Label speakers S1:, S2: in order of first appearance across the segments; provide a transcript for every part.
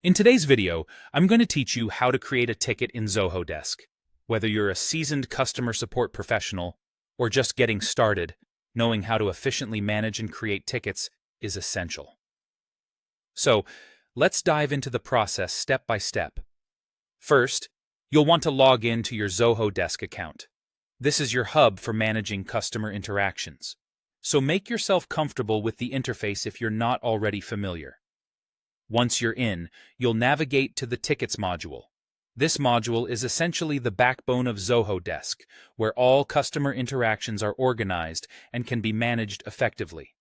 S1: In today's video, I'm going to teach you how to create a ticket in Zoho Desk. Whether you're a seasoned customer support professional or just getting started, knowing how to efficiently manage and create tickets is essential. So, let's dive into the process step by step. First, you'll want to log in to your Zoho Desk account. This is your hub for managing customer interactions. So make yourself comfortable with the interface if you're not already familiar. Once you're in, you'll navigate to the Tickets module. This module is essentially the backbone of Zoho Desk, where all customer interactions are organized and can be managed effectively.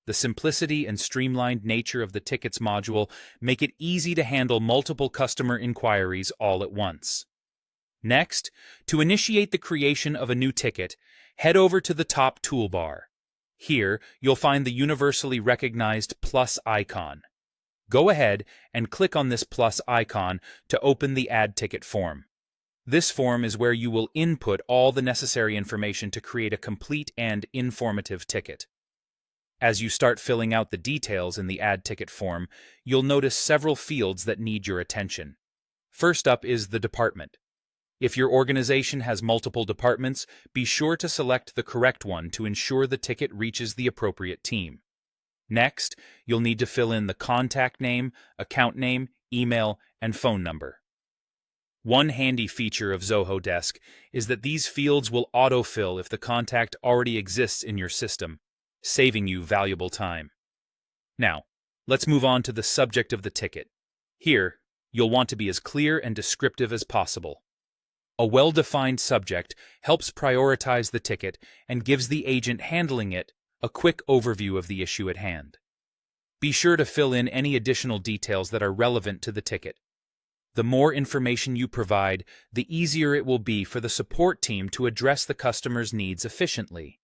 S1: The simplicity and streamlined nature of the Tickets module make it easy to handle multiple customer inquiries all at once. Next, to initiate the creation of a new ticket, head over to the top toolbar. Here, you'll find the universally recognized plus icon. Go ahead and click on this plus icon to open the Add Ticket form. This form is where you will input all the necessary information to create a complete and informative ticket. As you start filling out the details in the Add Ticket form, you'll notice several fields that need your attention. First up is the department. If your organization has multiple departments, be sure to select the correct one to ensure the ticket reaches the appropriate team. Next, you'll need to fill in the contact name, account name, email, and phone number. One handy feature of Zoho Desk is that these fields will autofill if the contact already exists in your system, saving you valuable time. Now, let's move on to the subject of the ticket. Here, you'll want to be as clear and descriptive as possible. A well-defined subject helps prioritize the ticket and gives the agent handling it a quick overview of the issue at hand. Be sure to fill in any additional details that are relevant to the ticket. The more information you provide, the easier it will be for the support team to address the customer's needs efficiently.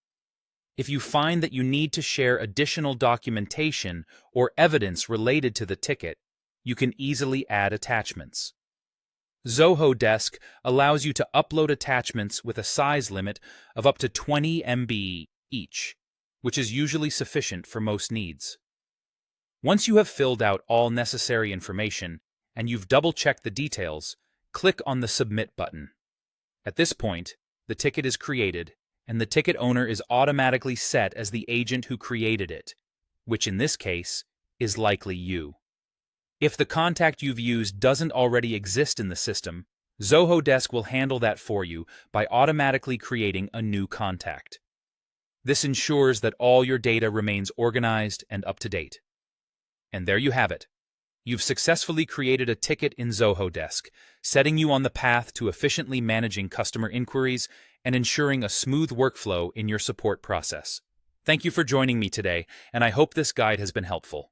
S1: If you find that you need to share additional documentation or evidence related to the ticket, you can easily add attachments. Zoho Desk allows you to upload attachments with a size limit of up to 20 MB each, which is usually sufficient for most needs. Once you have filled out all necessary information and you've double-checked the details, click on the Submit button. At this point, the ticket is created, and the ticket owner is automatically set as the agent who created it, which in this case is likely you. If the contact you've used doesn't already exist in the system, Zoho Desk will handle that for you by automatically creating a new contact. This ensures that all your data remains organized and up to date. And there you have it. You've successfully created a ticket in Zoho Desk, setting you on the path to efficiently managing customer inquiries and ensuring a smooth workflow in your support process. Thank you for joining me today, and I hope this guide has been helpful.